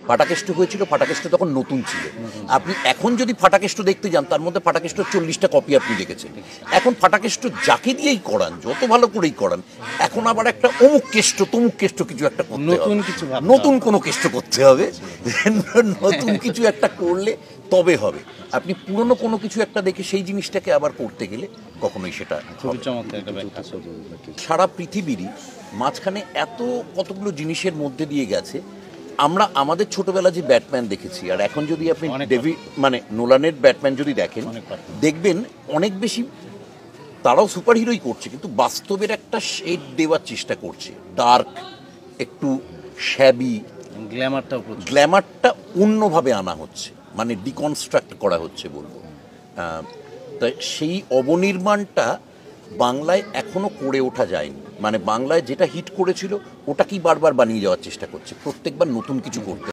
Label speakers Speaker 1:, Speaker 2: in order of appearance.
Speaker 1: ফাটাকেষ্ট হয়েছিল, ফাটাকেষ্ট তখন নতুন ছিল। আপনি এখন যদি ফাটাকেষ্ট দেখতে যান, তার মধ্যে ফাটাকেষ্ট 40টা কপি আপনি দেখেছেন। এখন ফাটাকেষ্ট যাকে দিয়েই করান, যত ভালো করেই করান, এখন আবার একটা অমুক কেষ্ট তমুক কেষ্ট কিছু একটা করতে হবে,
Speaker 2: নতুন কিছু
Speaker 1: নতুন কোনো কেষ্ট করতে হবে, নতুন কিছু একটা করলে তবে হবে। আপনি পুরনো কোনো কিছু একটা দেখে সেই জিনিসটাকে আবার করতে গেলে কখনোই সেটা
Speaker 2: খুবই চমৎকার একটা ব্যাখ্যা।
Speaker 1: সারা পৃথিবীরই মাঝখানে এত কতগুলো জিনিসের মধ্যে দিয়ে গেছে। আমরা আমাদের ছোটবেলা যে ব্যাটম্যান দেখেছি, আর এখন যদি আপনি মানে নোলানের ব্যাটম্যান যদি দেখেন, দেখবেন অনেক বেশি তারাও সুপার হিরোই করছে, কিন্তু বাস্তবের একটা শেড দেওয়ার চেষ্টা করছে, ডার্ক, একটু শ্যাবি, গ্ল্যামারটা অন্যভাবে আনা হচ্ছে, মানে ডিকনস্ট্রাক্ট করা হচ্ছে বলবো। তাই সেই অবনির্মাণটা বাংলায় এখনো করে ওঠা যায়নি। মানে বাংলায় যেটা হিট করেছিল ওটাকেই বারবার বানিয়ে যাওয়ার চেষ্টা করছে, প্রত্যেকবার নতুন কিছু করতে।